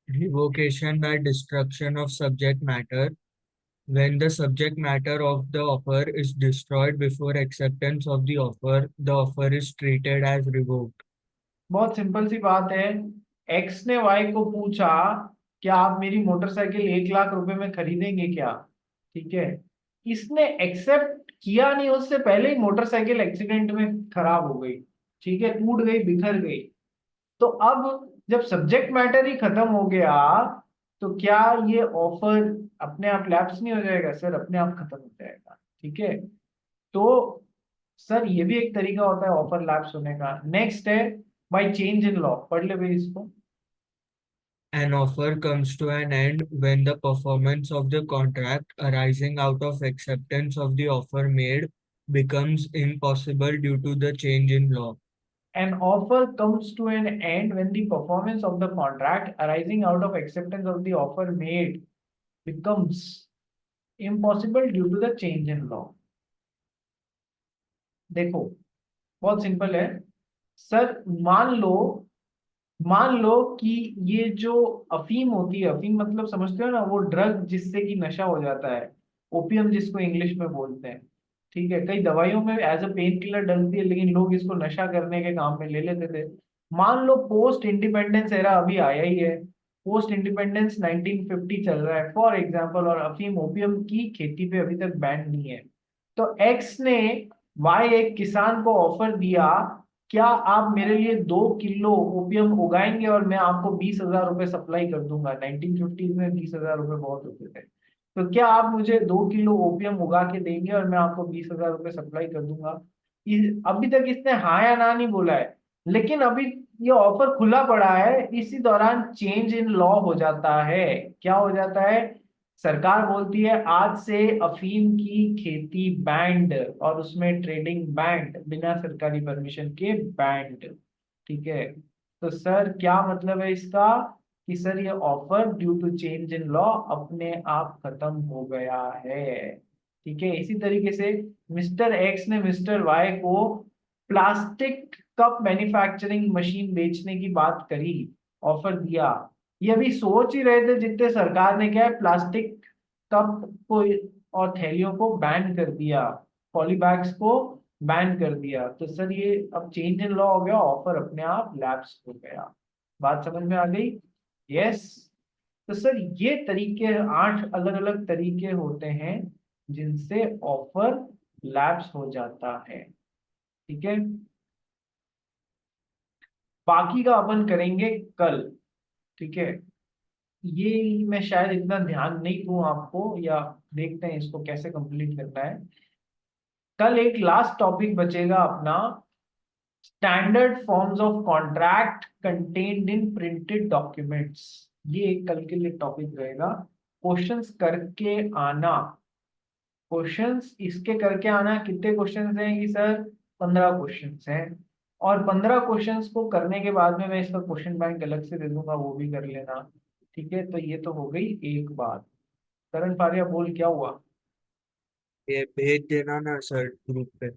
Revocation by destruction of subject matter. When the subject matter of the offer is destroyed before acceptance of the offer is treated as revoked. बहुत simple सी बात है। X ने Y को पूछा, क्या आप मेरी मोटरसाइकिल 1 लाख रुपए में खरीदेंगे क्या? ठीक है। इसने एक्सेप्ट किया नहीं, उससे पहले ही मोटरसाइकिल एक्सीडेंट में खराब हो गई। ठीक है, टूट गई, बिखर गई। तो अब जब सब्जेक्ट मैटर ही खत्म हो गया, तो क्या ये ऑफर अपने आप लैप्स नहीं हो जाएगा? सर अपने आप खत्म हो जाएगा। ठीक है। तो सर ये भी एक तरीका होता है ऑफर लैप्स होने का। नेक्स्ट है बाय चेंज इन लॉ। पढ़ ले भाई इसको। An offer comes to an end when the performance of the contract arising out of acceptance of the offer made becomes impossible due to the change in law. An offer comes to an end when the performance of the contract arising out of acceptance of the offer made becomes impossible due to the change in law। देखो, बहुत simple है। Sir मान लो कि ये जो अफीम होती है, अफीम मतलब समझते हो ना, वो ड्रग जिससे कि नशा हो जाता है, ओपियम जिसको इंग्लिश में बोलते हैं। ठीक है, कई दवाइयों में एज अ पेन किलर डलती है, लेकिन लोग इसको नशा करने के काम में ले लेते थे। मान लो पोस्ट इंडिपेंडेंस एरा अभी आया ही है, पोस्ट इंडिपेंडेंस 1950 चल रहा है फॉर एग्जांपल, और अफीम ओपियम की खेती पे अभी तक बैन नहीं है। तो एक्स ने वाई एक किसान को ऑफर दिया, क्या आप मेरे लिए 2 किलो ओपियम उगाएंगे और मैं आपको 20,000 रुपये सप्लाई कर दूंगा। 1950 में 20,000 रुपये बहुत होते थे। तो क्या आप मुझे 2 किलो ओपियम उगा के देंगे और मैं आपको 20,000 रुपये सप्लाई कर दूंगा? अभी तक इसने हाँ या ना नहीं बोला है, लेकिन अभी ये ऑफर खुला पड़ा है। इसी दौरान चेंज इन लॉ हो जाता है। क्या हो जाता है? सरकार बोलती है आज से अफीम की खेती बैंड, और उसमें ट्रेडिंग बैंड, बिना सरकारी परमिशन के बैंड। ठीक है। तो सर क्या मतलब है इसका? कि सर ये offer due to change in law अपने आप खत्म हो गया है। ठीक है। इसी तरीके से मिस्टर एक्स ने मिस्टर वाई को प्लास्टिक कप मैन्युफैक्चरिंग मशीन बेचने की बात करी, ऑफर दिया। ये अभी सोच ही रहे थे जितने सरकार ने क्या है, प्लास्टिक कप को और थैलियों को बैन कर दिया, पॉली बैग्स को बैन कर दिया। तो सर ये अब चेंज इन लॉ हो गया, ऑफर अपने आप लैप्स हो गया। बात समझ में आ गई? यस। तो सर ये तरीके, 8 अलग अलग तरीके होते हैं जिनसे ऑफर लैप्स हो जाता है। ठीक है। बाकी का अपन करेंगे कल। ठीक है। ये मैं शायद इतना ध्यान नहीं दूं आपको, या देखते हैं इसको कैसे कंप्लीट करना है। कल एक लास्ट टॉपिक बचेगा अपना, standard forms of contract contained in printed documents. ये एक कल के लिए टॉपिक रहेगा। क्वेश्चंस करके आना। क्वेश्चंस इसके करके आना। कितने क्वेश्चंस हैं कि सर? 15 क्वेश्चंस हैं। और 15 क्वेश्चंस को करने के बाद में मैं इसका क्वेश्चन बैंक अलग से दे दूंगा, वो भी कर लेना। ठीक है। तो ये तो हो गई एक बात। करण फारिया बोल, क्या हुआ? ये भेज देना ना सर ग्रुप पे।